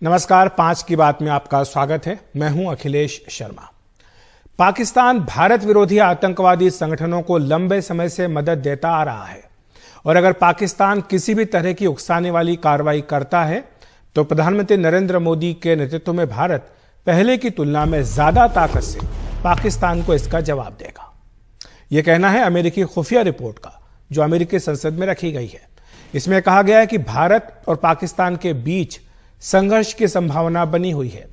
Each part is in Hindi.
नमस्कार, 5 की बात में आपका स्वागत है। मैं हूं अखिलेश शर्मा। पाकिस्तान भारत विरोधी आतंकवादी संगठनों को लंबे समय से मदद देता आ रहा है और अगर पाकिस्तान किसी भी तरह की उकसाने वाली कार्रवाई करता है तो प्रधानमंत्री नरेंद्र मोदी के नेतृत्व में भारत पहले की तुलना में ज्यादा ताकत से पाकिस्तान को इसका जवाब देगा। यह कहना है अमेरिकी खुफिया रिपोर्ट का, जो अमेरिकी संसद में रखी गई है। इसमें कहा गया है कि भारत और पाकिस्तान के बीच संघर्ष की संभावना बनी हुई है।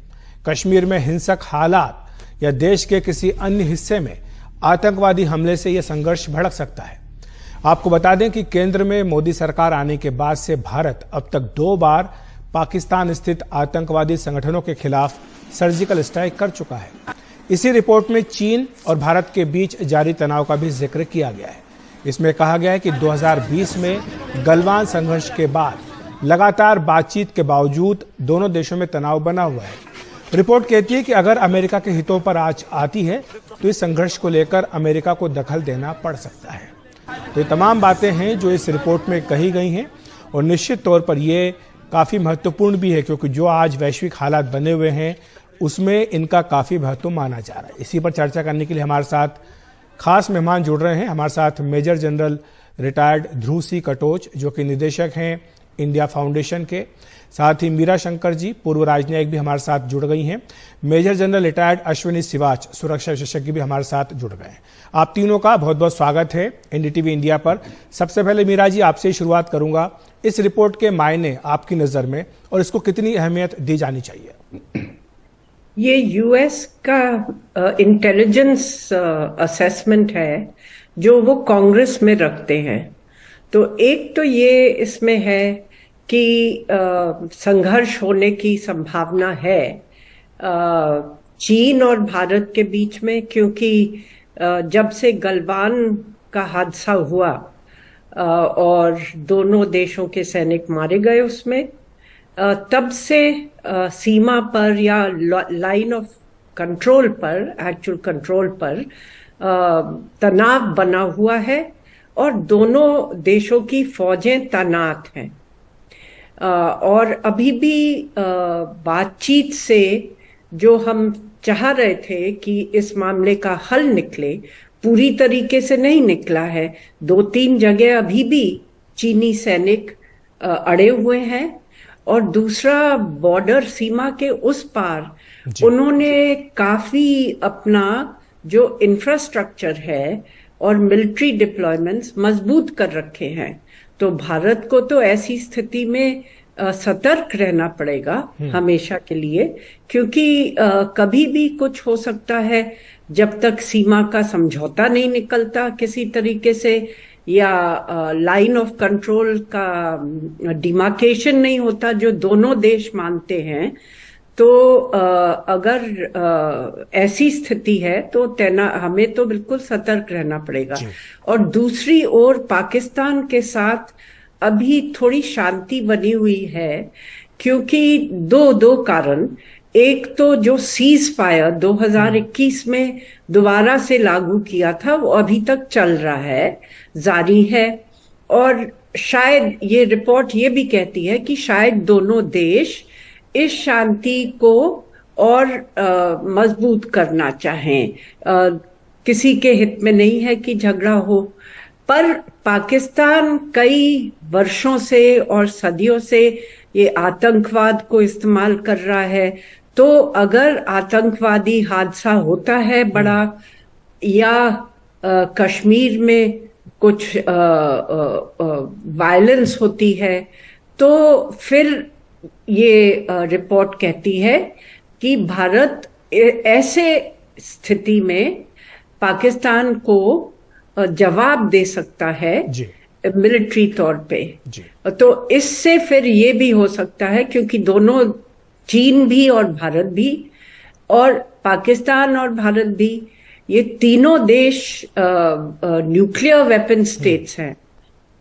कश्मीर में हिंसक हालात या देश के किसी अन्य हिस्से में आतंकवादी हमले से यह संघर्ष भड़क सकता है। आपको बता दें कि केंद्र में मोदी सरकार आने के बाद से भारत अब तक 2 बार पाकिस्तान स्थित आतंकवादी संगठनों के खिलाफ सर्जिकल स्ट्राइक कर चुका है। इसी रिपोर्ट में चीन और भारत के बीच जारी तनाव का भी जिक्र किया गया है। इसमें कहा गया है कि 2020 में गलवान संघर्ष के बाद लगातार बातचीत के बावजूद दोनों देशों में तनाव बना हुआ है। रिपोर्ट कहती है कि अगर अमेरिका के हितों पर आंच आती है तो इस संघर्ष को लेकर अमेरिका को दखल देना पड़ सकता है। तो ये तमाम बातें हैं जो इस रिपोर्ट में कही गई हैं और निश्चित तौर पर ये काफ़ी महत्वपूर्ण भी है, क्योंकि जो आज वैश्विक हालात बने हुए हैं उसमें इनका काफ़ी महत्व माना जा रहा है। इसी पर चर्चा करने के लिए हमारे साथ खास मेहमान जुड़ रहे हैं। हमारे साथ मेजर जनरल रिटायर्ड ध्रुव सी कटोच, जो कि निदेशक हैं इंडिया फाउंडेशन के, साथ ही मीरा शंकर जी पूर्व राजनयिक भी हमारे साथ जुड़ गई हैं। Major general retired Ashwini Siwach सुरक्षा विशेषज्ञ भी हमारे साथ जुड़ गए हैं। आप तीनों का बहुत बहुत स्वागत है एनडीटीवी इंडिया पर। सबसे पहले मीरा जी, आपसे ही शुरुआत करूंगा। इस रिपोर्ट के मायने आपकी नजर में और इसको कितनी अहमियत दी जानी चाहिए? ये यूएस का इंटेलिजेंस असेसमेंट है जो वो कांग्रेस में रखते हैं। तो एक तो ये इसमें है कि संघर्ष होने की संभावना है चीन और भारत के बीच में, क्योंकि जब से गलवान का हादसा हुआ और दोनों देशों के सैनिक मारे गए उसमें, तब से सीमा पर या लाइन ऑफ कंट्रोल पर, एक्चुअल कंट्रोल पर तनाव बना हुआ है और दोनों देशों की फौजें तैनात हैं। और अभी भी बातचीत से जो हम चाह रहे थे कि इस मामले का हल निकले, पूरी तरीके से नहीं निकला है। 2-3 जगह अभी भी चीनी सैनिक अड़े हुए हैं और दूसरा बॉर्डर सीमा के उस पार उन्होंने काफी अपना जो इंफ्रास्ट्रक्चर है और मिलिट्री डिप्लॉयमेंट्स मजबूत कर रखे हैं। तो भारत को तो ऐसी स्थिति में सतर्क रहना पड़ेगा हमेशा के लिए, क्योंकि कभी भी कुछ हो सकता है जब तक सीमा का समझौता नहीं निकलता किसी तरीके से, या लाइन ऑफ कंट्रोल का डिमार्केशन नहीं होता जो दोनों देश मानते हैं। तो अगर ऐसी स्थिति है तो हमें तो बिल्कुल सतर्क रहना पड़ेगा। और दूसरी ओर पाकिस्तान के साथ अभी थोड़ी शांति बनी हुई है, क्योंकि दो कारण। एक तो जो सीज फायर 2021 में दोबारा से लागू किया था वो अभी तक चल रहा है, जारी है। और शायद ये रिपोर्ट ये भी कहती है कि शायद दोनों देश इस शांति को और मजबूत करना चाहें। किसी के हित में नहीं है कि झगड़ा हो, पर पाकिस्तान कई वर्षों से और सदियों से ये आतंकवाद को इस्तेमाल कर रहा है। तो अगर आतंकवादी हादसा होता है बड़ा, या कश्मीर में कुछ वायलेंस होती है, तो फिर ये रिपोर्ट कहती है कि भारत ऐसे स्थिति में पाकिस्तान को जवाब दे सकता है मिलिट्री तौर पे। तो इससे फिर ये भी हो सकता है, क्योंकि दोनों, चीन भी और भारत भी और पाकिस्तान और भारत भी, ये तीनों देश न्यूक्लियर वेपन स्टेट्स हैं।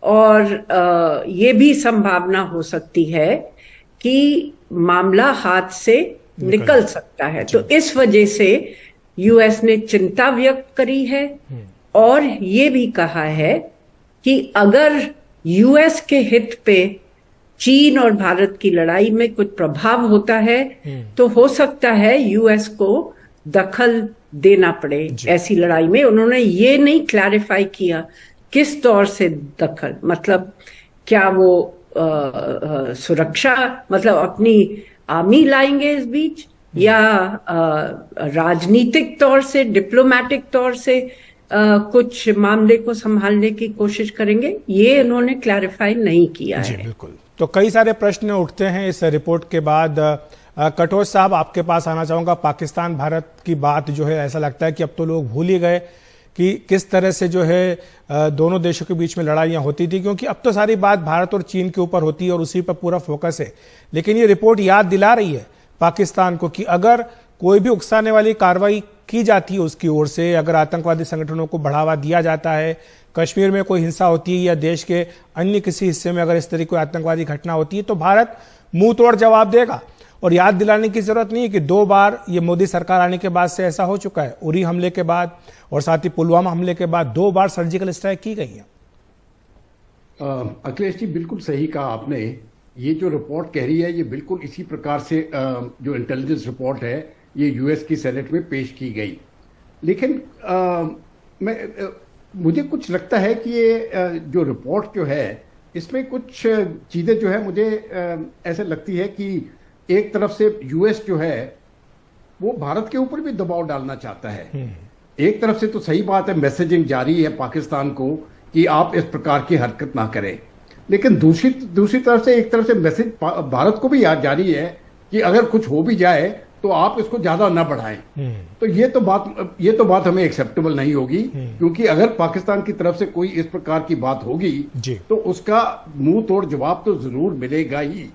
और ये भी संभावना हो सकती है कि मामला हाथ से निकल सकता है। तो इस वजह से यूएस ने चिंता व्यक्त करी है और ये भी कहा है कि अगर यूएस के हित पे चीन और भारत की लड़ाई में कुछ प्रभाव होता है तो हो सकता है यूएस को दखल देना पड़े ऐसी लड़ाई में। उन्होंने ये नहीं क्लैरिफाई किया किस तौर से दखल, मतलब क्या वो सुरक्षा, मतलब अपनी आर्मी लाएंगे इस बीच, या राजनीतिक तौर से, डिप्लोमेटिक तौर से कुछ मामले को संभालने की कोशिश करेंगे, ये उन्होंने क्लैरिफाई नहीं किया जी, है। बिल्कुल। तो कई सारे प्रश्न उठते हैं इस रिपोर्ट के बाद। कटोच साहब, आपके पास आना चाहूंगा। पाकिस्तान भारत की बात जो है, ऐसा लगता है कि अब तो लोग भूल ही गए कि किस तरह से जो है दोनों देशों के बीच में लड़ाइयां होती थी, क्योंकि अब तो सारी बात भारत और चीन के ऊपर होती है और उसी पर पूरा फोकस है। लेकिन ये रिपोर्ट याद दिला रही है पाकिस्तान को कि अगर कोई भी उकसाने वाली कार्रवाई की जाती है उसकी ओर से, अगर आतंकवादी संगठनों को बढ़ावा दिया जाता है, कश्मीर में कोई हिंसा होती है या देश के अन्य किसी हिस्से में अगर इस तरह की आतंकवादी घटना होती है, तो भारत मुंह तोड़ जवाब देगा। और याद दिलाने की जरूरत नहीं है कि 2 बार ये मोदी सरकार आने के बाद से ऐसा हो चुका है। उरी हमले के बाद और साथ ही पुलवामा हमले के बाद 2 बार सर्जिकल स्ट्राइक की गई है। अखिलेश जी, बिल्कुल सही कहा आपने। ये जो रिपोर्ट कह रही है, ये बिल्कुल इसी प्रकार से जो इंटेलिजेंस रिपोर्ट है, ये यूएस की सेनेट में पेश की गई। लेकिन मुझे कुछ लगता है कि ये जो रिपोर्ट जो है, इसमें कुछ चीजें जो है मुझे ऐसे लगती है कि एक तरफ से यूएस जो है वो भारत के ऊपर भी दबाव डालना चाहता है। एक तरफ से तो सही बात है, मैसेजिंग जारी है पाकिस्तान को कि आप इस प्रकार की हरकत ना करें, लेकिन दूसरी तरफ से एक तरफ से मैसेज भारत को भी याद जारी है कि अगर कुछ हो भी जाए तो आप इसको ज्यादा ना बढ़ाएं। तो ये तो बात हमें एक्सेप्टेबल नहीं होगी, क्योंकि अगर पाकिस्तान की तरफ से कोई इस प्रकार की बात होगी तो उसका मुंह तोड़ जवाब तो जरूर मिलेगा ही।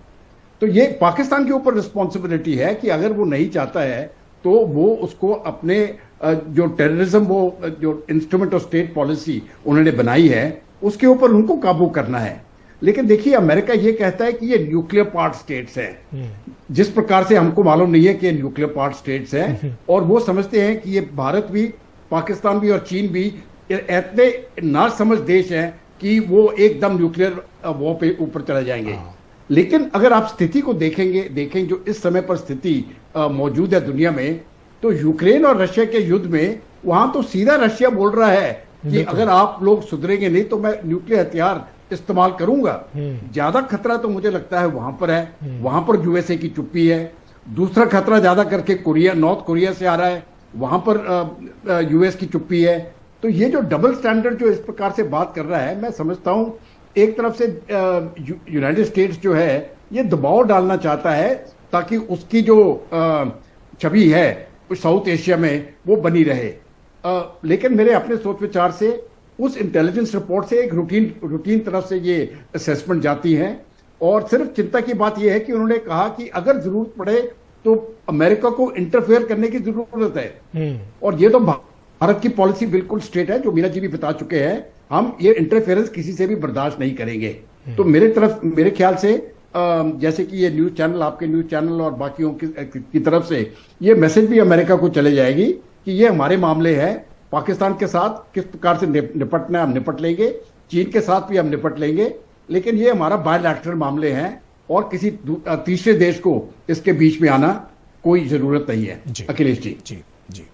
तो ये पाकिस्तान के ऊपर रिस्पॉन्सिबिलिटी है कि अगर वो नहीं चाहता है तो वो उसको अपने जो टेररिज्म, वो जो इंस्ट्रूमेंट ऑफ स्टेट पॉलिसी उन्होंने बनाई है, उसके ऊपर उनको काबू करना है। लेकिन देखिए, अमेरिका ये कहता है कि ये न्यूक्लियर पार्ट स्टेट्स हैं, जिस प्रकार से हमको मालूम नहीं है कि न्यूक्लियर पार्ट स्टेट्स हैं, और वो समझते हैं कि ये भारत भी, पाकिस्तान भी और चीन भी इतने ना समझ देश हैं कि वो एकदम न्यूक्लियर वॉर पे ऊपर चले जाएंगे। लेकिन अगर आप स्थिति को देखें जो इस समय पर स्थिति मौजूद है दुनिया में, तो यूक्रेन और रशिया के युद्ध में वहां तो सीधा रशिया बोल रहा है कि अगर आप लोग सुधरेंगे नहीं तो मैं न्यूक्लियर हथियार इस्तेमाल करूंगा। ज्यादा खतरा तो मुझे लगता है वहां पर है, वहां पर यूएसए की चुप्पी है। दूसरा खतरा ज्यादा करके नॉर्थ कोरिया से आ रहा है, वहां पर यूएस की चुप्पी है। तो ये जो डबल स्टैंडर्ड जो इस प्रकार से बात कर रहा है, मैं समझता हूं एक तरफ से यूनाइटेड स्टेट्स जो है ये दबाव डालना चाहता है ताकि उसकी जो छवि है साउथ एशिया में वो बनी रहे। लेकिन मेरे अपने सोच विचार से उस इंटेलिजेंस रिपोर्ट से एक रूटीन तरफ से ये असेसमेंट जाती है, और सिर्फ चिंता की बात यह है कि उन्होंने कहा कि अगर जरूरत पड़े तो अमेरिका को इंटरफेयर करने की जरूरत है। और ये तो भारत की पॉलिसी बिल्कुल स्ट्रेट है, जो मीरा जी भी बता चुके हैं, हम ये इंटरफेरेंस किसी से भी बर्दाश्त नहीं करेंगे। तो मेरे ख्याल से जैसे कि ये न्यूज चैनल, आपके न्यूज चैनल और बाकियों की तरफ से ये मैसेज भी अमेरिका को चले जाएगी कि ये हमारे मामले हैं, पाकिस्तान के साथ किस प्रकार से निपटना है हम निपट लेंगे, चीन के साथ भी हम निपट लेंगे, लेकिन ये हमारा बायलैटरल मामले हैं और किसी तीसरे देश को इसके बीच में आना कोई जरूरत नहीं है। अखिलेश जी। जी जी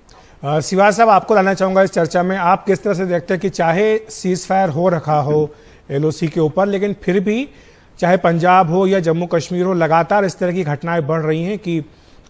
सिवाज साहब, आपको लाना चाहूंगा इस चर्चा में। आप किस तरह से देखते हैं कि चाहे सीज फायर हो रखा हो एलओसी के ऊपर, लेकिन फिर भी चाहे पंजाब हो या जम्मू कश्मीर हो, लगातार इस तरह की घटनाएं बढ़ रही हैं कि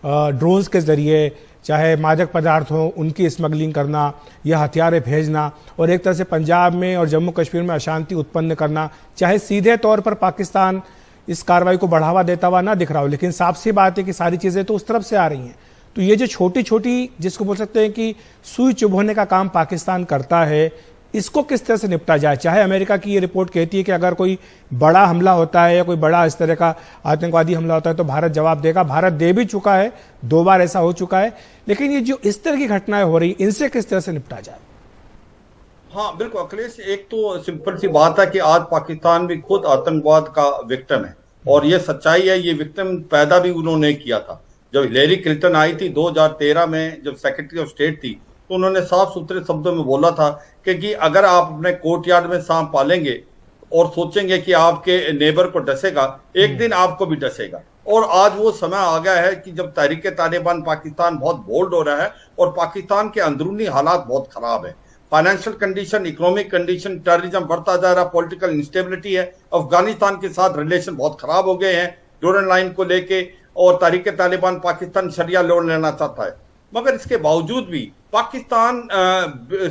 ड्रोन्स के जरिए चाहे मादक पदार्थ हो उनकी स्मगलिंग करना या हथियारें भेजना, और एक तरह से पंजाब में और जम्मू कश्मीर में अशांति उत्पन्न करना, चाहे सीधे तौर पर पाकिस्तान इस कार्रवाई को बढ़ावा देता हुआ ना दिख रहा हो, लेकिन साफ सी बात है कि सारी चीजें तो उस तरफ से आ रही हैं। तो ये जो छोटी छोटी, जिसको बोल सकते हैं कि सुई चुभोने का काम पाकिस्तान करता है, इसको किस तरह से निपटा जाए? चाहे अमेरिका की ये रिपोर्ट कहती है कि अगर कोई बड़ा हमला होता है या कोई बड़ा इस तरह का आतंकवादी हमला होता है तो भारत जवाब देगा, भारत दे भी चुका है, 2 बार ऐसा हो चुका है, लेकिन ये जो इस तरह की घटनाएं हो रही, इनसे किस तरह से निपटा जाए? हाँ बिल्कुल अखिलेश, एक तो सिंपल सी बात है कि आज पाकिस्तान भी खुद आतंकवाद का विक्टिम है, और ये सच्चाई है। ये विक्टिम पैदा भी उन्होंने किया था। जब हिलेरी क्लिंटन आई थी 2013 में, जब सेक्रेटरी ऑफ स्टेट थी, तो उन्होंने साफ सुथरे शब्दों में बोला था कि अगर आप अपने कोर्ट यार्ड में सांप पालेंगे और सोचेंगे कि आपके नेबर को डसेगा, एक दिन आपको भी डसेगा। और आज वो समय आ गया है कि जब तहरीक तालिबान पाकिस्तान बहुत बोल्ड हो रहा है और पाकिस्तान के अंदरूनी हालात बहुत खराब है, financial condition, economic condition, terrorism बढ़ता जा रहा, पॉलिटिकल इंस्टेबिलिटी है, अफगानिस्तान के साथ रिलेशन बहुत खराब हो गए हैं डोरन लाइन को लेके, और तहरीक तालिबान पाकिस्तान शरिया लॉ लेना चाहता है। मगर इसके बावजूद भी पाकिस्तान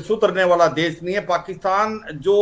सुधरने वाला देश नहीं है। पाकिस्तान जो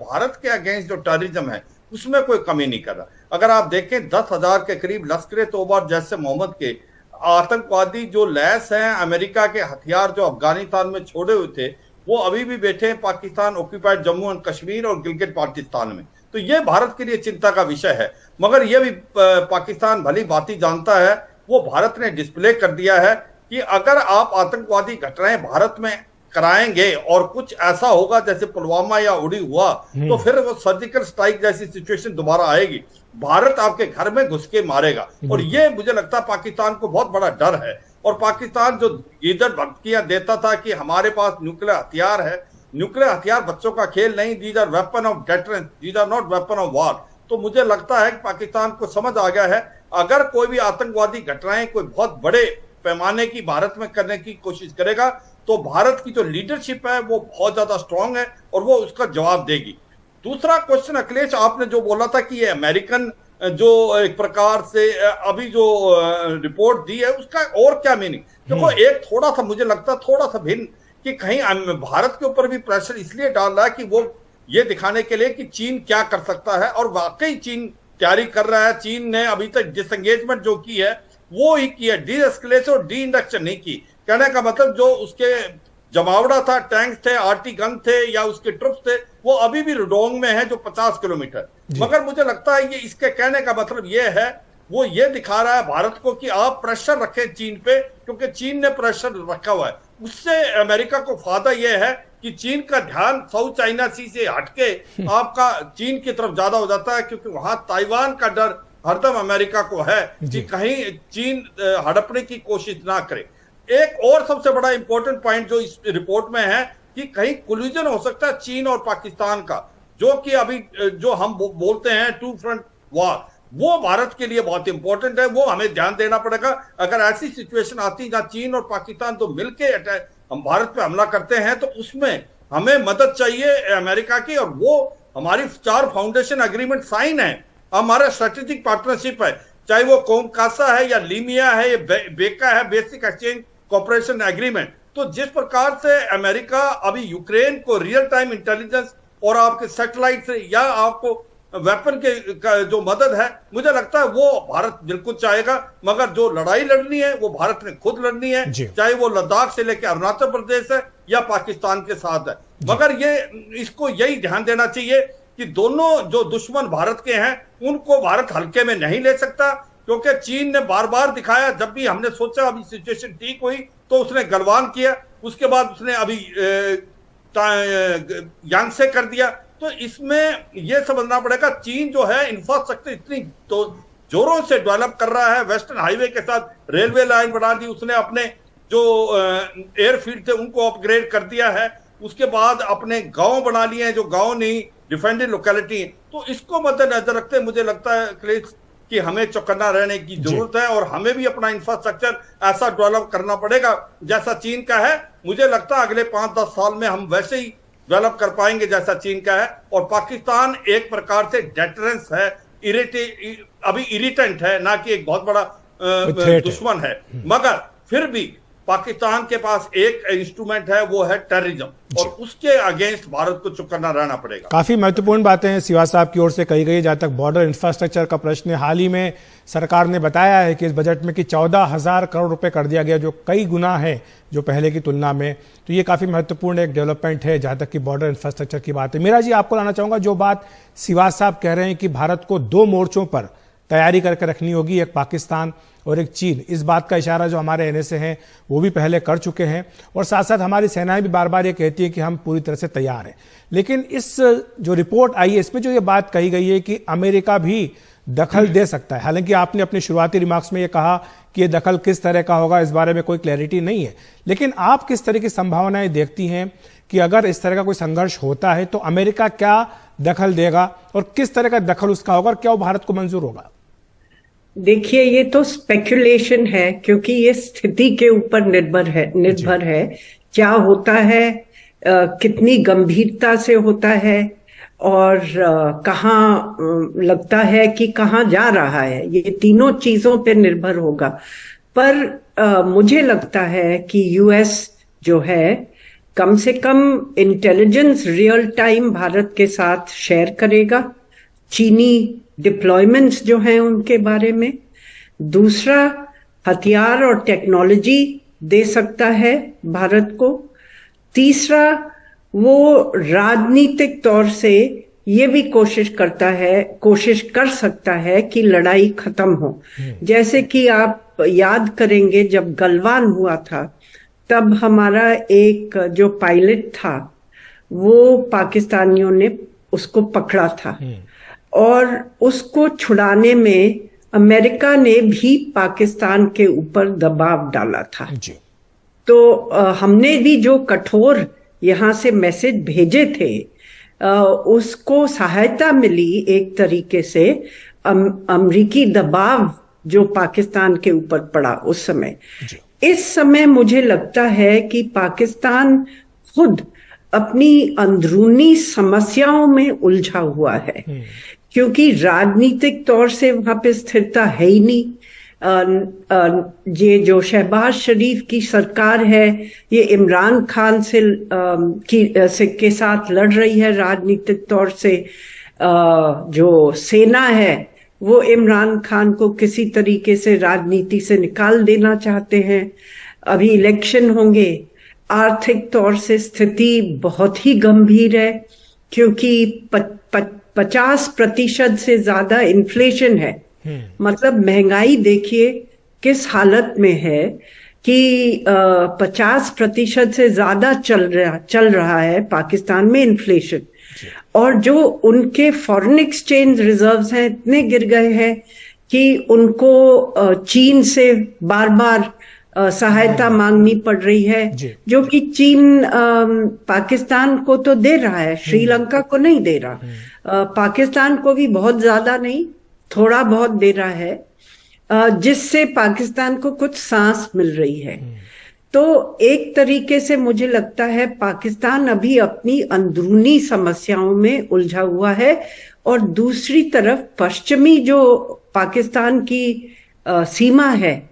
भारत के अगेंस्ट जो टेररिज्म है उसमें कोई कमी नहीं कर रहा। अगर आप देखें 10,000 के करीब लश्कर तोयबा जैसे मोहम्मद के आतंकवादी जो लैस हैं अमेरिका के हथियार जो अफगानिस्तान में छोड़े हुए थे, वो अभी भी बैठे हैं पाकिस्तान ऑक्यूपाइड जम्मू एंड कश्मीर और गिलगित बाल्टिस्तान में। तो ये भारत के लिए चिंता का विषय है। मगर यह भी पाकिस्तान भली भांति जानता है, वो भारत ने डिस्प्ले कर दिया है कि अगर आप आतंकवादी घटनाएं भारत में कराएंगे और कुछ ऐसा होगा जैसे पुलवामा या उड़ी हुआ, तो फिर वो सर्जिकल स्ट्राइक जैसी सिचुएशन दोबारा आएगी, भारत आपके घर में घुस के मारेगा। और ये मुझे लगता है पाकिस्तान को बहुत बड़ा डर है। और पाकिस्तान जो इधर धमकियां देता था कि हमारे पास न्यूक्लियर हथियार है, न्यूक्लियर हथियार बच्चों का खेल नहीं, these are weapon of deterrence, these are not weapon of war. तो मुझे लगता है कि पाकिस्तान को समझ आ गया है, अगर कोई भी आतंकवादी घटनाएं कोई बहुत बड़े पैमाने की भारत में करने की कोशिश करेगा तो भारत की जो लीडरशिप है वो बहुत ज्यादा स्ट्रांग है और वो उसका जवाब देगी। दूसरा क्वेश्चन अखिलेश, आपने जो बोला था कि ये अमेरिकन जो एक प्रकार से अभी जो रिपोर्ट दी है उसका और क्या मीनिंग, देखो एक थोड़ा सा मुझे लगता है थोड़ा सा भिन्न कि कहीं भारत के ऊपर भी प्रेशर इसलिए डाल रहा है कि वो ये दिखाने के लिए कि चीन क्या कर सकता है, और वाकई चीन तैयारी कर रहा है। चीन ने अभी तक डिसएंगेजमेंट जो की है वो ही की है, डी एस्केलेशन और डी इंडक्शन नहीं की। कहने का मतलब जो उसके जमावड़ा था, टैंक थे, आरटी गन थे या उसके ट्रुप्स थे, वो अभी भी रुडोंग में है जो 50 किलोमीटर। मगर मुझे लगता है ये इसके कहने का मतलब ये है, वो ये दिखा रहा है भारत को कि आप प्रेशर रखें चीन पे, क्योंकि चीन ने प्रेशर रखा हुआ है। उससे अमेरिका को फायदा यह है कि चीन का ध्यान साउथ चाइना सी से हटके आपका चीन की तरफ ज्यादा हो जाता है, क्योंकि वहां ताइवान का डर हरदम अमेरिका को है कि कहीं चीन हड़पने की कोशिश ना करे। एक और सबसे बड़ा इंपॉर्टेंट पॉइंट जो इस रिपोर्ट में है कि कहीं कोलिजन हो सकता है चीन और पाकिस्तान का, जो कि अभी जो हम बोलते हैं टू फ्रंट वॉर, वो भारत के लिए बहुत इंपॉर्टेंट है। वो हमें ध्यान देना पड़ेगा। अगर ऐसी सिचुएशन आती जहां चीन और पाकिस्तान तो मिलके हम भारत पे हमला करते हैं, तो उसमें हमें मदद चाहिए अमेरिका की, और वो हमारी 4 फाउंडेशन एग्रीमेंट साइन है, हमारा स्ट्रेटेजिक पार्टनरशिप है, चाहे वो कोमकासा है या लीमिया है या बेका है, बेसिक एक्सचेंज कॉपरेशन एग्रीमेंट। तो जिस प्रकार से अमेरिका अभी यूक्रेन को रियल टाइम इंटेलिजेंस और आपके सैटेलाइट से या आपको वेपन के जो मदद है, मुझे लगता है वो भारत बिल्कुल चाहेगा। मगर जो लड़ाई लड़नी है वो भारत ने खुद लड़नी है, चाहे वो लद्दाख से लेकर अरुणाचल प्रदेश है या पाकिस्तान के साथ है। मगर ये इसको यही ध्यान देना चाहिए कि दोनों जो दुश्मन भारत के हैं उनको भारत हल्के में नहीं ले सकता, क्योंकि चीन ने बार बार दिखाया, जब भी हमने सोचा अभी सिचुएशन ठीक हुई तो उसने गलवान किया, उसके बाद उसने अभी यांगसे कर दिया। तो इसमें यह समझना पड़ेगा चीन जो है इंफ्रास्ट्रक्चर इतनी तो जोरों से डेवलप कर रहा है, वेस्टर्न हाईवे के साथ रेलवे लाइन बढ़ा दी उसने, अपने जो एयरफील्ड थे उनको अपग्रेड कर दिया है, उसके बाद अपने गांव बना लिए हैं जो गांव नहीं डिफेंडेड लोकेलिटी है। तो इसको मद्देनजर रखते मुझे लगता है कि हमें चौकन्ना रहने की जरूरत है और हमें भी अपना इंफ्रास्ट्रक्चर ऐसा डेवलप करना पड़ेगा जैसा चीन का है। मुझे लगता है अगले 5-10 साल में हम वैसे ही डेवलप कर पाएंगे जैसा चीन का है। और पाकिस्तान एक प्रकार से डेटरेंस है, अभी इरिटेंट है, ना कि एक बहुत बड़ा दुश्मन है। मगर फिर भी पाकिस्तान के पास एक इंस्ट्रूमेंट है, वो है टेररिज्म, और उसके अगेंस्ट भारत को चुप करना रहना पड़ेगा। काफी महत्वपूर्ण बातें हैं सिवा साहब की ओर से कही गई। जहां तक बॉर्डर इंफ्रास्ट्रक्चर का प्रश्न है, हाल ही में सरकार ने बताया है कि इस बजट में कि 14,000 करोड़ रुपए कर दिया गया, जो कई गुना है जो पहले की तुलना में। तो ये काफी महत्वपूर्ण एक डेवलपमेंट है जहां तक कि बॉर्डर इंफ्रास्ट्रक्चर की बात है। मीरा जी, आपको लाना चाहूंगा, जो बात सिवा साहब कह रहे हैं कि भारत को 2 मोर्चों पर तैयारी करके रखनी होगी, एक पाकिस्तान और एक चीन, इस बात का इशारा जो हमारे एनएसए हैं वो भी पहले कर चुके हैं, और साथ साथ हमारी सेनाएं भी बार बार ये कहती है कि हम पूरी तरह से तैयार हैं। लेकिन इस जो रिपोर्ट आई है इसमें जो ये बात कही गई है कि अमेरिका भी दखल दे सकता है, हालांकि आपने अपने शुरुआती रिमार्क्स में ये कहा कि ये दखल किस तरह का होगा इस बारे में कोई क्लैरिटी नहीं है, लेकिन आप किस तरह की संभावनाएं देखती हैं कि अगर इस तरह का कोई संघर्ष होता है तो अमेरिका क्या दखल देगा और किस तरह का दखल उसका होगा और क्या वो भारत को मंजूर होगा? देखिए, ये तो स्पेकुलेशन है, क्योंकि ये स्थिति के ऊपर निर्भर है क्या होता है, कितनी गंभीरता से होता है और कहाँ लगता है कि कहाँ जा रहा है, ये तीनों चीजों पे निर्भर होगा। पर मुझे लगता है कि यूएस जो है कम से कम इंटेलिजेंस रियल टाइम भारत के साथ शेयर करेगा, चीनी डिप्लॉयमेंट्स जो हैं उनके बारे में। दूसरा, हथियार और टेक्नोलॉजी दे सकता है भारत को। तीसरा, वो राजनीतिक तौर से ये भी कोशिश कर सकता है कि लड़ाई खत्म हो। जैसे कि आप याद करेंगे, जब गलवान हुआ था तब हमारा एक जो पायलट था वो पाकिस्तानियों ने उसको पकड़ा था और उसको छुड़ाने में अमेरिका ने भी पाकिस्तान के ऊपर दबाव डाला था जी। तो हमने भी जो कठोर यहाँ से मैसेज भेजे थे उसको सहायता मिली एक तरीके से अमरीकी दबाव जो पाकिस्तान के ऊपर पड़ा उस समय। इस समय मुझे लगता है कि पाकिस्तान खुद अपनी अंदरूनी समस्याओं में उलझा हुआ है, क्योंकि राजनीतिक तौर से वहां पे स्थिरता है ही नहीं। ये जो शहबाज शरीफ की सरकार है ये इमरान खान के साथ लड़ रही है राजनीतिक तौर से। जो सेना है वो इमरान खान को किसी तरीके से राजनीति से निकाल देना चाहते हैं। अभी इलेक्शन होंगे। आर्थिक तौर से स्थिति बहुत ही गंभीर है, क्योंकि 50% से ज्यादा इन्फ्लेशन है। मतलब महंगाई देखिए किस हालत में है कि 50% से ज्यादा चल रहा है पाकिस्तान में इन्फ्लेशन। और जो उनके फॉरेन एक्सचेंज रिजर्व्स हैं इतने गिर गए हैं कि उनको चीन से बार बार सहायता मांगनी पड़ रही है, जो कि चीन पाकिस्तान को तो दे रहा है, श्रीलंका को नहीं दे रहा। पाकिस्तान को भी बहुत ज्यादा नहीं, थोड़ा बहुत दे रहा है, जिससे पाकिस्तान को कुछ सांस मिल रही है। तो एक तरीके से मुझे लगता है पाकिस्तान अभी अपनी अंदरूनी समस्याओं में उलझा हुआ है और दूसरी तरफ पश्चिमी जो पाकिस्तान की सीमा है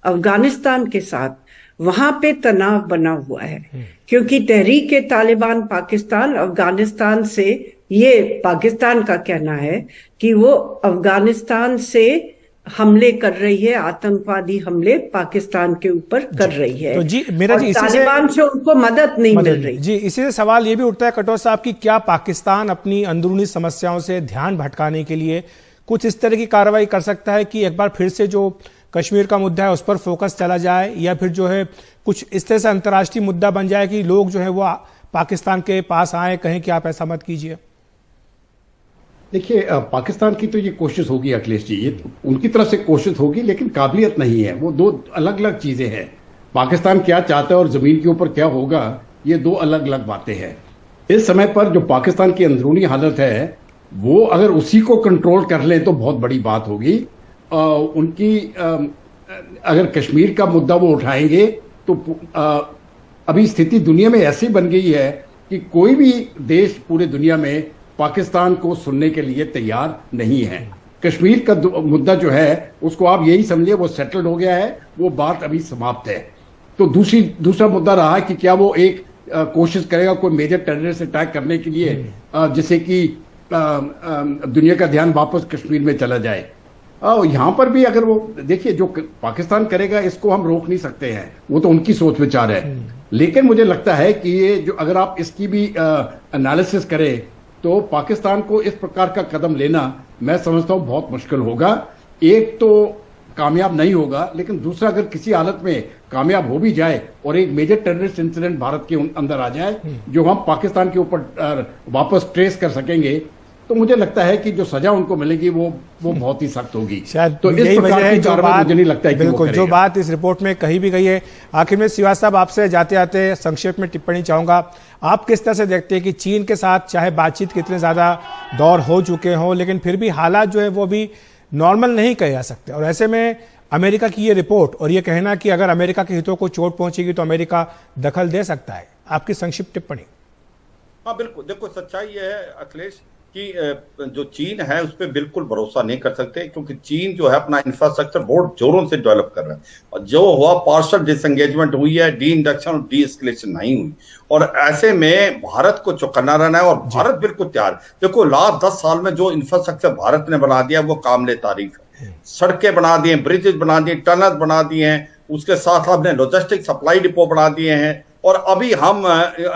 अफगानिस्तान के साथ, वहां पे तनाव बना हुआ है, क्योंकि तहरीक तालिबान पाकिस्तान अफगानिस्तान से, ये पाकिस्तान का कहना है कि वो अफगानिस्तान से हमले कर रही है, आतंकवादी हमले पाकिस्तान के ऊपर कर रही है। तो जी मेरा जी, तालिबान से उनको मदद नहीं मिल रही जी। इसी से सवाल ये भी उठता है कटोच साहब की क्या पाकिस्तान अपनी अंदरूनी समस्याओं से ध्यान भटकाने के लिए कुछ इस तरह की कार्रवाई कर सकता है कि एक बार फिर से जो कश्मीर का मुद्दा है उस पर फोकस चला जाए, या फिर जो है कुछ इस तरह से अंतर्राष्ट्रीय मुद्दा बन जाए कि लोग जो है वो पाकिस्तान के पास आए, कहें कि आप ऐसा मत कीजिए? देखिए, पाकिस्तान की तो ये कोशिश होगी अखिलेश जी, ये उनकी तरफ से कोशिश होगी, लेकिन काबिलियत नहीं है। वो दो अलग अलग चीजें हैं। पाकिस्तान क्या चाहता है और जमीन के ऊपर क्या होगा, ये दो अलग अलग बातें हैं। इस समय पर जो पाकिस्तान की अंदरूनी हालत है वो अगर उसी को कंट्रोल कर ले तो बहुत बड़ी बात होगी। उनकी अगर कश्मीर का मुद्दा वो उठाएंगे तो अभी स्थिति दुनिया में ऐसी बन गई है कि कोई भी देश पूरे दुनिया में पाकिस्तान को सुनने के लिए तैयार नहीं है। कश्मीर का मुद्दा जो है उसको आप यही समझिए वो सेटल्ड हो गया है, वो बात अभी समाप्त है। तो दूसरा मुद्दा रहा कि क्या वो एक कोशिश करेगा कोई मेजर टेररिस्ट अटैक करने के लिए, जिससे कि दुनिया का ध्यान वापस कश्मीर में चला जाए। यहां पर भी अगर वो देखिए जो पाकिस्तान करेगा इसको हम रोक नहीं सकते हैं, वो तो उनकी सोच विचार है। लेकिन मुझे लगता है कि ये जो अगर आप इसकी भी एनालिसिस करें तो पाकिस्तान को इस प्रकार का कदम लेना मैं समझता हूं बहुत मुश्किल होगा। एक तो कामयाब नहीं होगा, लेकिन दूसरा अगर किसी हालत में कामयाब हो भी जाए और एक मेजर टेररिस्ट इंसिडेंट भारत के अंदर आ जाए जो हम पाकिस्तान के ऊपर वापस ट्रेस कर सकेंगे, तो मुझे लगता है कि जो सजा उनको मिलेगी वो बहुत ही सख्त होगी। शायद तो इस यही वजह प्रकार है की जो कार्रवाई बात, मुझे नहीं लगता है कि बिल्कुल वो जो करेगा। बात इस रिपोर्ट में कही भी गई है। आखिर में श्रीवास्तव साहब आपसे जाते जाते संक्षेप में टिप्पणी चाहूंगा, आप किस तरह से देखते हैं कि चीन के साथ चाहे बातचीत कितने ज्यादा दौर हो चुके हों, लेकिन फिर भी हालात जो है वो भी नॉर्मल नहीं कहे जा सकते, और ऐसे में अमेरिका की ये रिपोर्ट और ये कहना कि अगर अमेरिका के हितों को चोट पहुंचेगी तो अमेरिका दखल दे सकता है, आपकी संक्षिप्त टिप्पणी। हाँ बिल्कुल, देखो सच्चाई ये है अखिलेश कि जो चीन है उस पर बिल्कुल भरोसा नहीं कर सकते, क्योंकि चीन जो है अपना इंफ्रास्ट्रक्चर बहुत जोरों से डेवलप कर रहा है, और जो हुआ पार्शियल डिसएंगेजमेंट हुई है, डी इंडक्शन और डी एस्केलेशन नहीं हुई, और ऐसे में भारत को चौकन्ना रहना है, और भारत बिल्कुल तैयार। देखो लास्ट 10 साल में जो इंफ्रास्ट्रक्चर भारत ने बना दिया वो काबिले तारीफ है। सड़कें बना दी हैं, ब्रिजेस बना दिए, टनल बना दिए हैं, उसके साथ हमने लॉजिस्टिक सप्लाई डिपो बना दिए हैं, और अभी हम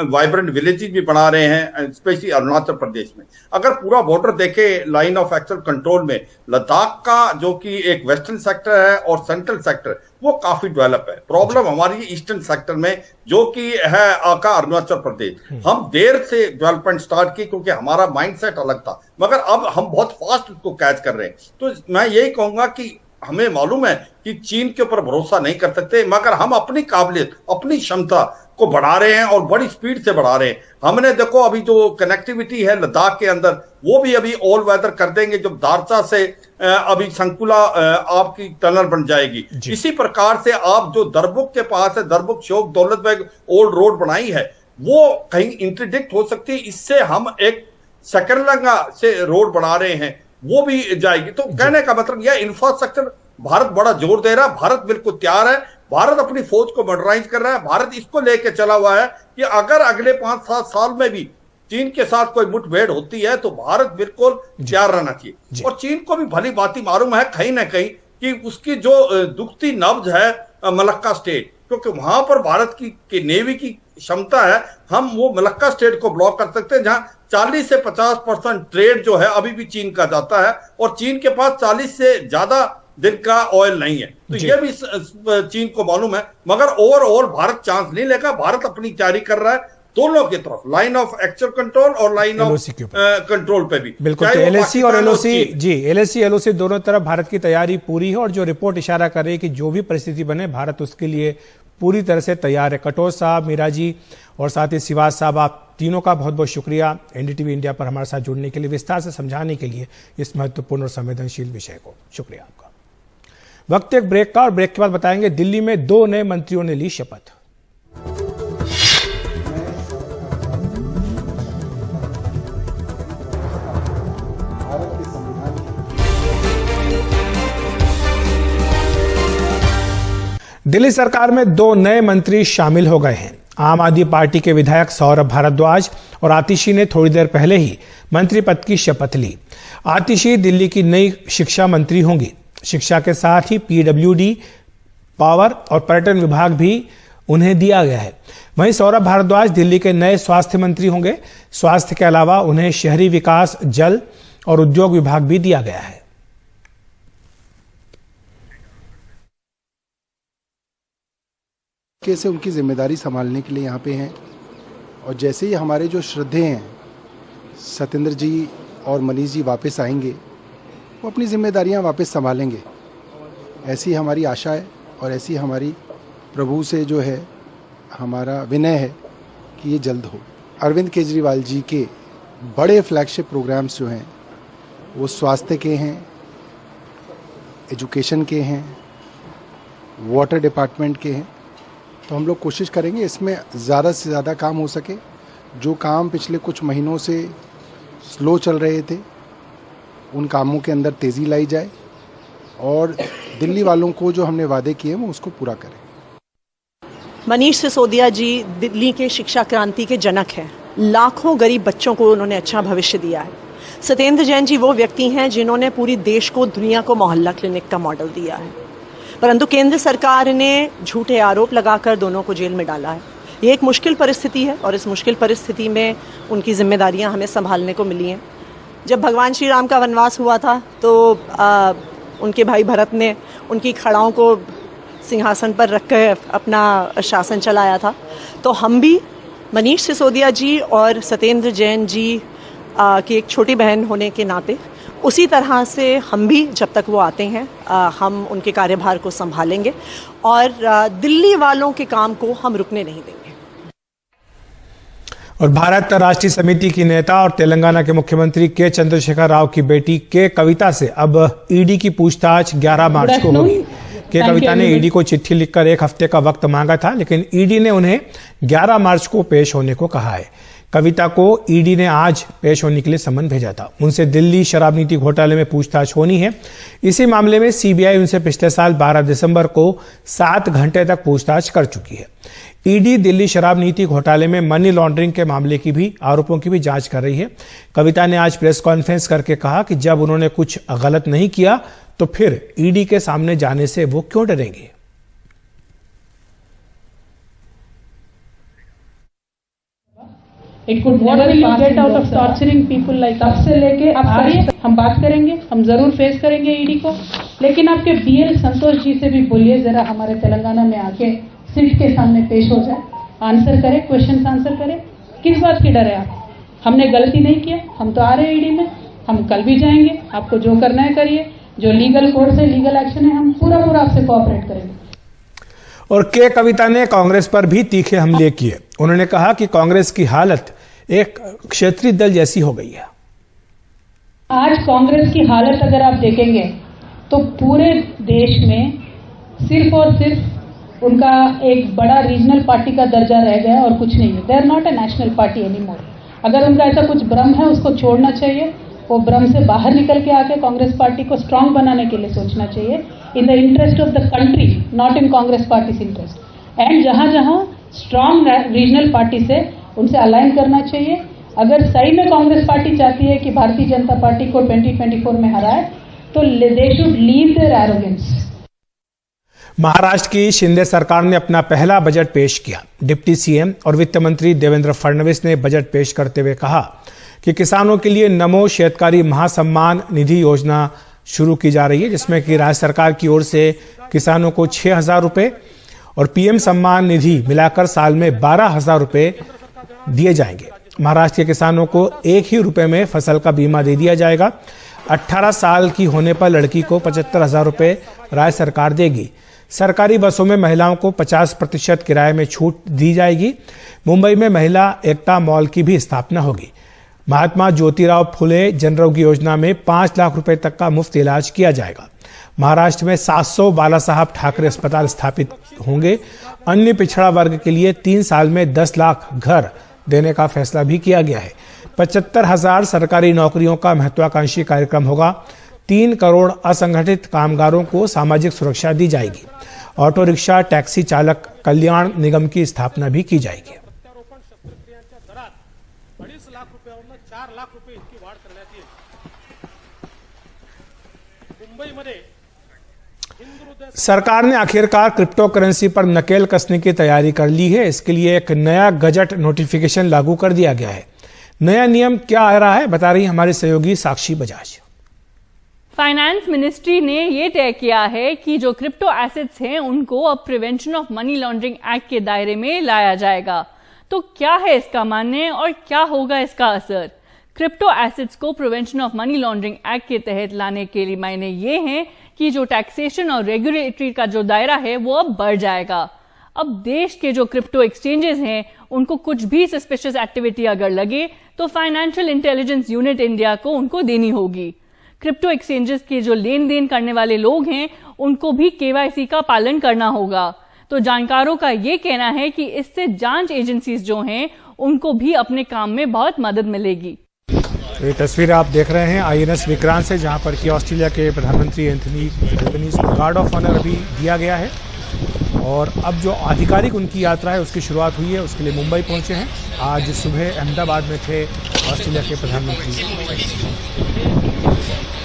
वाइब्रेंट विलेजेस भी बना रहे हैं, स्पेशली अरुणाचल प्रदेश में। अगर पूरा बॉर्डर देखे लाइन ऑफ एक्चुअल कंट्रोल में, लद्दाख का जो कि एक वेस्टर्न सेक्टर है और सेंट्रल सेक्टर वो काफी डेवलप है। प्रॉब्लम हमारी ईस्टर्न सेक्टर में जो कि है आका अरुणाचल प्रदेश। हम देर से डेवलपमेंट स्टार्ट की क्योंकि हमारा माइंडसेट अलग था, मगर अब हम बहुत फास्ट उसको कैच कर रहे हैं। तो मैं यही कहूंगा कि हमें मालूम है कि चीन के ऊपर भरोसा नहीं कर सकते, मगर हम अपनी काबिलियत, अपनी क्षमता को बढ़ा रहे हैं और बड़ी स्पीड से बढ़ा रहे हैं। हमने देखो अभी जो कनेक्टिविटी है लद्दाख के अंदर वो भी अभी ऑल वेदर कर देंगे, जब दारचा से अभी संकुला आपकी टनल बन जाएगी। इसी प्रकार से आप जो दरबुक के पास है, दरबुक शोक दौलत बेग ओल्ड रोड बनाई है वो कहीं इंटरडिक्ट हो सकती है, इससे हम एक सकरलंगा से रोड बना रहे हैं वो भी जाएगी। तो कहने का मतलब यह इंफ्रास्ट्रक्चर भारत बड़ा जोर दे रहा है, भारत बिल्कुल तैयार है, भारत अपनी फौज को मॉडर्नाइज कर रहा है, भारत इसको लेके चला हुआ है कि अगर अगले 5-7 साल में भी चीन के साथ कोई मुठभेड़ होती है तो भारत बिल्कुल तैयार रहना चाहिए। और चीन को भी भली बात मालूम है कहीं ना कहीं कि उसकी जो दुखती नब्ज है मलक्का स्टेट, क्योंकि वहां पर भारत की नेवी की क्षमता है, हम वो मलक्का स्टेट को ब्लॉक कर सकते हैं जहां 40 से 50% ट्रेड जो है अभी भी चीन का जाता है, और चीन के पास 40 से ज्यादा दिन का ऑयल नहीं है। तो ये भी चीन को मालूम है, मगर ओवरऑल भारत चांस नहीं लेगा। भारत अपनी तैयारी कर रहा है दोनों की तरफ, लाइन ऑफ एक्चुअल कंट्रोल और लाइन ऑफ कंट्रोल पे भी। बिल्कुल, तो एलएसी और एलओसी, जी एलएसी एलओसी दोनों तरफ भारत की तैयारी पूरी है, और जो रिपोर्ट इशारा कर रही है कि जो भी परिस्थिति बने भारत उसके लिए पूरी तरह से तैयार है। कटोच साहब, मीरा जी और साथ ही श्रीवास्तव साहब, आप तीनों का बहुत बहुत शुक्रिया एनडीटीवी इंडिया पर हमारे साथ जुड़ने के लिए, विस्तार से समझाने के लिए इस महत्वपूर्ण और संवेदनशील विषय को। शुक्रिया आपका। वक्त एक ब्रेक का, और ब्रेक के बाद बताएंगे दिल्ली में 2 नए मंत्रियों ने ली शपथ। दिल्ली सरकार में 2 नए मंत्री शामिल हो गए हैं। आम आदमी पार्टी के विधायक सौरभ भारद्वाज और आतिशी ने थोड़ी देर पहले ही मंत्री पद की शपथ ली। आतिशी दिल्ली की नई शिक्षा मंत्री होंगी। शिक्षा के साथ ही पीडब्ल्यूडी, पावर और पर्यटन विभाग भी उन्हें दिया गया है। वहीं सौरभ भारद्वाज दिल्ली के नए स्वास्थ्य मंत्री होंगे। स्वास्थ्य के अलावा उन्हें शहरी विकास, जल और उद्योग विभाग भी दिया गया है। कैसे उनकी जिम्मेदारी संभालने के लिए यहाँ पे हैं, और जैसे ही हमारे जो श्रद्धेय हैं सत्येंद्र जी और मनीष जी वापस आएंगे वो अपनी जिम्मेदारियाँ वापस संभालेंगे, ऐसी हमारी आशा है। और ऐसी हमारी प्रभु से जो है हमारा विनय है कि ये जल्द हो। अरविंद केजरीवाल जी के बड़े फ्लैगशिप प्रोग्राम्स जो हैं वो स्वास्थ्य के हैं, एजुकेशन के हैं, वाटर डिपार्टमेंट के हैं। तो हम लोग कोशिश करेंगे इसमें ज़्यादा से ज़्यादा काम हो सके। जो काम पिछले कुछ महीनों से स्लो चल रहे थे उन कामों के अंदर तेज़ी लाई जाए, और दिल्ली वालों को जो हमने वादे किए वो उसको पूरा करें। मनीष सिसोदिया जी दिल्ली के शिक्षा क्रांति के जनक हैं। लाखों गरीब बच्चों को उन्होंने अच्छा भविष्य दिया है। सत्येंद्र जैन जी वो व्यक्ति हैं जिन्होंने पूरी देश को, दुनिया को मोहल्ला क्लिनिक का मॉडल दिया है, परंतु केंद्र सरकार ने झूठे आरोप लगाकर दोनों को जेल में डाला है। ये एक मुश्किल परिस्थिति है, और इस मुश्किल परिस्थिति में उनकी जिम्मेदारियां हमें संभालने को मिली हैं। जब भगवान श्री राम का वनवास हुआ था तो उनके भाई भरत ने उनकी खड़ाओं को सिंहासन पर रखकर अपना शासन चलाया था। तो हम भी मनीष सिसोदिया जी और सत्येंद्र जैन जी कि एक छोटी बहन होने के नाते उसी तरह से हम भी जब तक वो आते हैं हम उनके कार्यभार को संभालेंगे और दिल्ली वालों के काम को हम रुकने नहीं देंगे। और भारत राष्ट्रीय समिति की नेता और तेलंगाना के मुख्यमंत्री के चंद्रशेखर राव की बेटी के कविता से अब ईडी की पूछताछ 11 मार्च को होगी। के कविता ने ईडी को चिट्ठी लिखकर 1 हफ्ते का वक्त मांगा था, लेकिन ईडी ने उन्हें 11 मार्च को पेश होने को कहा है। कविता को ईडी ने आज पेश होने के लिए सम्मन भेजा था। उनसे दिल्ली शराब नीति घोटाले में पूछताछ होनी है। इसी मामले में सीबीआई उनसे पिछले साल 12 दिसंबर को 7 घंटे तक पूछताछ कर चुकी है। ईडी दिल्ली शराब नीति घोटाले में मनी लॉन्ड्रिंग के मामले की भी आरोपों की भी जांच कर रही है। कविता ने आज प्रेस कॉन्फ्रेंस करके कहा कि जब उन्होंने कुछ गलत नहीं किया तो फिर ईडी के सामने जाने से वो क्यों डरेंगे। It could never be get out of torturing people like तब से लेके अब करिए, हम बात करेंगे, हम जरूर फेस करेंगे ईडी को, लेकिन आपके बीएल संतोष जी से भी बोलिए जरा हमारे तेलंगाना में आके सिट के सामने पेश हो जाए, आंसर करें, क्वेश्चन आंसर करें। किस बात की डर है आप? हमने गलती नहीं किया, हम तो आ रहे हैं ईडी में, हम कल भी जाएंगे, आपको जो करना है करिए, जो लीगल कोर्स है, लीगल एक्शन है, हम पूरा आपसे कोऑपरेट करेंगे। और के कविता ने कांग्रेस पर भी तीखे हमले किए। उन्होंने कहा कि कांग्रेस की हालत एक क्षेत्रीय दल जैसी हो गई है। आज कांग्रेस की हालत अगर आप देखेंगे तो पूरे देश में सिर्फ और सिर्फ उनका एक बड़ा रीजनल पार्टी का दर्जा रह गया और कुछ नहीं है। They are not a national party any more. अगर उनका ऐसा कुछ भ्रम है उसको छोड़ना चाहिए, वो भ्रम से बाहर निकल के आके कांग्रेस पार्टी को स्ट्रांग बनाने के लिए सोचना चाहिए, in the interest of the country, not in Congress party interest. And जहां जहां स्ट्रांग रीजनल पार्टी से उनसे अलाइन करना चाहिए। अगर सही में कांग्रेस पार्टी चाहती है कि भारतीय जनता पार्टी को 2024 में हराए तो they should leave their arrogance. Maharashtra की शिंदे सरकार ने अपना पहला बजट पेश किया। डिप्टी सीएम और वित्त मंत्री देवेंद्र फडणवीस ने बजट पेश करते हुए कहा कि किसानों के लिए नमो शेतकारी महासम्मान निधि योजना शुरू की जा रही है, जिसमें कि राज्य सरकार की ओर से किसानों को 6,000 रुपए और पीएम सम्मान निधि मिलाकर साल में 12,000 रुपए दिए जाएंगे। महाराष्ट्र के किसानों को 1 ही रुपए में फसल का बीमा दे दिया जाएगा। 18 साल की होने पर लड़की को 75,000 रुपए राज्य सरकार देगी। सरकारी बसों में महिलाओं को 50% किराए में छूट दी जाएगी। मुंबई में महिला एकता मॉल की भी स्थापना होगी। महात्मा ज्योतिराव फुले जनआरोग्य योजना में 5 लाख रुपए तक का मुफ्त इलाज किया जाएगा। महाराष्ट्र में 700 बाला साहब ठाकरे अस्पताल स्थापित होंगे। अन्य पिछड़ा वर्ग के लिए 3 साल में 10 लाख घर देने का फैसला भी किया गया है। 75,000 सरकारी नौकरियों का महत्वाकांक्षी कार्यक्रम होगा। 3 करोड़ असंगठित कामगारों को सामाजिक सुरक्षा दी जाएगी। ऑटो रिक्शा टैक्सी चालक कल्याण निगम की स्थापना भी की जाएगी। सरकार ने आखिरकार क्रिप्टो करेंसी पर नकेल कसने की तैयारी कर ली है। इसके लिए एक नया गजट नोटिफिकेशन लागू कर दिया गया है। नया नियम क्या आ रहा है, बता रही हमारे सहयोगी साक्षी बजाज। फाइनेंस मिनिस्ट्री ने ये तय किया है कि जो क्रिप्टो एसेट्स हैं उनको अब prevention of money laundering act के दायरे में लाया जाएगा। तो क्या है इसका मानने और क्या होगा इसका असर? क्रिप्टो एसेट्स को prevention of money laundering act के तहत लाने के लिए मायने ये हैं कि जो टैक्सेशन और रेगुलेटरी का जो दायरा है वो अब बढ़ जाएगा। अब देश के जो क्रिप्टो एक्सचेंजेस हैं उनको कुछ भी सस्पिशियस एक्टिविटी अगर लगे तो फाइनेंशियल इंटेलिजेंस यूनिट इंडिया को उनको देनी होगी। क्रिप्टो एक्सचेंजेस के जो लेन देन करने वाले लोग हैं उनको भी केवाईसी का पालन करना होगा। तो जानकारों का ये कहना है कि इससे जांच एजेंसीज जो हैं उनको भी अपने काम में बहुत मदद मिलेगी। ये तस्वीर आप देख रहे हैं आईएनएस विक्रांत से, जहां पर कि ऑस्ट्रेलिया के प्रधानमंत्री एंथनी एल्बनीज़ को गार्ड ऑफ ऑनर अभी दिया गया है और अब जो आधिकारिक उनकी यात्रा है उसकी शुरुआत हुई है। उसके लिए मुंबई पहुंचे हैं। आज सुबह अहमदाबाद में थे ऑस्ट्रेलिया के प्रधानमंत्री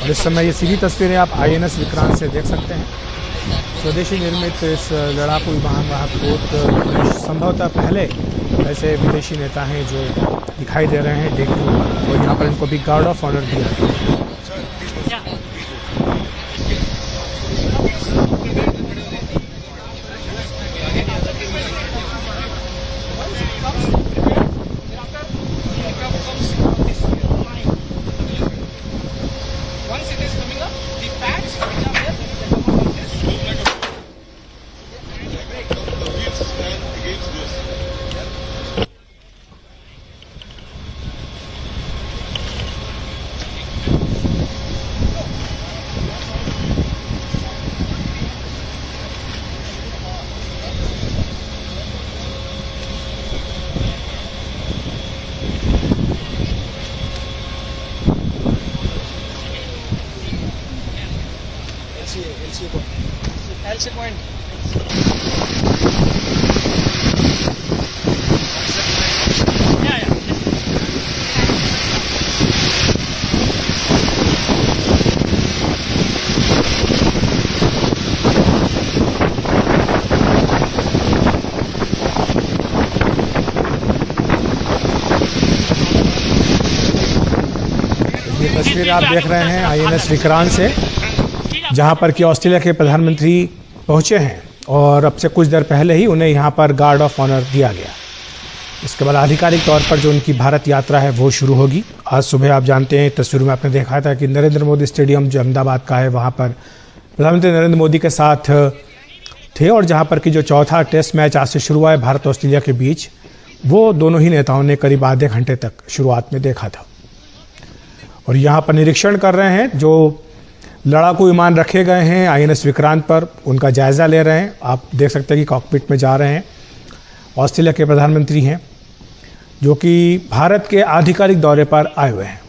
और इस समय ये सीधी तस्वीरें आप आईएनएस विक्रांत से देख सकते हैं। स्वदेशी निर्मित इस लड़ाकू विमान को संभवतः पहले ऐसे विदेशी नेता हैं जो दिखाई दे रहे हैं डेक के ऊपर और यहाँ पर इनको भी गार्ड ऑफ ऑनर दिया गया। ये तस्वीर आप देख रहे हैं INS विक्रांत से, जहां पर कि ऑस्ट्रेलिया के प्रधानमंत्री पहुंचे हैं और अब से कुछ देर पहले ही उन्हें यहां पर गार्ड ऑफ ऑनर दिया गया। इसके बाद आधिकारिक तौर पर जो उनकी भारत यात्रा है वो शुरू होगी। आज सुबह आप जानते हैं तस्वीर में आपने देखा था कि नरेंद्र मोदी स्टेडियम जो अहमदाबाद का है वहाँ पर प्रधानमंत्री नरेंद्र मोदी के साथ थे और जहाँ पर कि जो चौथा टेस्ट मैच आज से शुरू हुआ है भारत ऑस्ट्रेलिया के बीच, वो दोनों ही नेताओं ने करीब आधे घंटे तक शुरुआत में देखा था और यहाँ पर निरीक्षण कर रहे हैं। जो लड़ाकू विमान रखे गए हैं INS विक्रांत पर, उनका जायजा ले रहे हैं। आप देख सकते हैं कि कॉकपिट में जा रहे हैं। ऑस्ट्रेलिया के प्रधानमंत्री हैं जो कि भारत के आधिकारिक दौरे पर आए हुए हैं।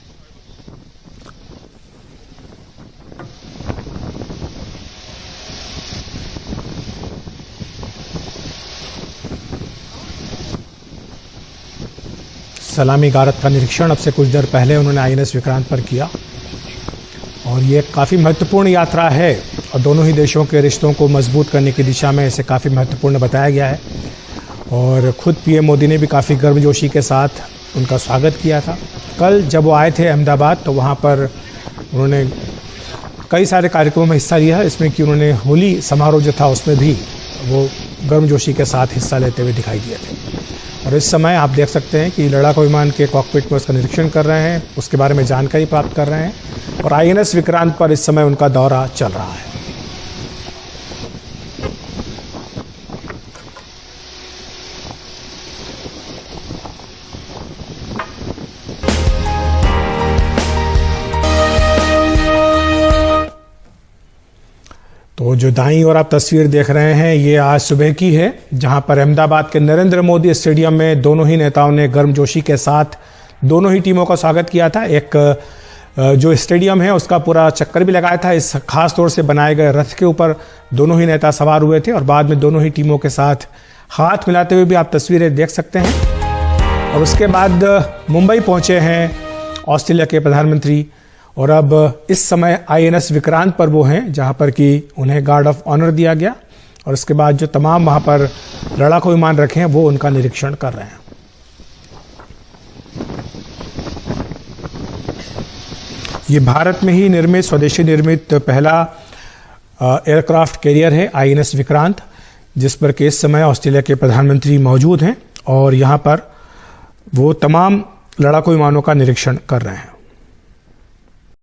सलामी गारद का निरीक्षण अब से कुछ देर पहले उन्होंने INS विक्रांत पर किया और ये काफ़ी महत्वपूर्ण यात्रा है और दोनों ही देशों के रिश्तों को मजबूत करने की दिशा में इसे काफ़ी महत्वपूर्ण बताया गया है और खुद PM मोदी ने भी काफ़ी गर्मजोशी के साथ उनका स्वागत किया था। कल जब वो आए थे अहमदाबाद तो वहाँ पर उन्होंने कई सारे कार्यक्रमों में हिस्सा लिया, इसमें कि उन्होंने होली समारोह जो था उसमें भी वो गर्मजोशी के साथ हिस्सा लेते हुए दिखाई दिए थे। और इस समय आप देख सकते हैं कि लड़ाकू विमान के कॉकपिट में उसका निरीक्षण कर रहे हैं, उसके बारे में जानकारी प्राप्त कर रहे हैं और INS विक्रांत पर इस समय उनका दौरा चल रहा है। तो जो दाईं ओर आप तस्वीर देख रहे हैं ये आज सुबह की है, जहां पर अहमदाबाद के नरेंद्र मोदी स्टेडियम में दोनों ही नेताओं ने गर्मजोशी के साथ दोनों ही टीमों का स्वागत किया था। एक जो स्टेडियम है उसका पूरा चक्कर भी लगाया था। इस खास तौर से बनाए गए रथ के ऊपर दोनों ही नेता सवार हुए थे और बाद में दोनों ही टीमों के साथ हाथ मिलाते हुए भी आप तस्वीरें देख सकते हैं। और उसके बाद मुंबई पहुंचे हैं ऑस्ट्रेलिया के प्रधानमंत्री और अब इस समय INS विक्रांत पर वो हैं जहां पर कि उन्हें गार्ड ऑफ ऑनर दिया गया और उसके बाद जो तमाम वहां पर लड़ाकू विमान रखे हैं वो उनका निरीक्षण कर रहे हैं। ये भारत में ही निर्मित, स्वदेशी निर्मित पहला एयरक्राफ्ट कैरियर है INS विक्रांत, जिस पर कि इस समय ऑस्ट्रेलिया के प्रधानमंत्री मौजूद हैं और यहाँ पर वो तमाम लड़ाकू विमानों का निरीक्षण कर रहे हैं।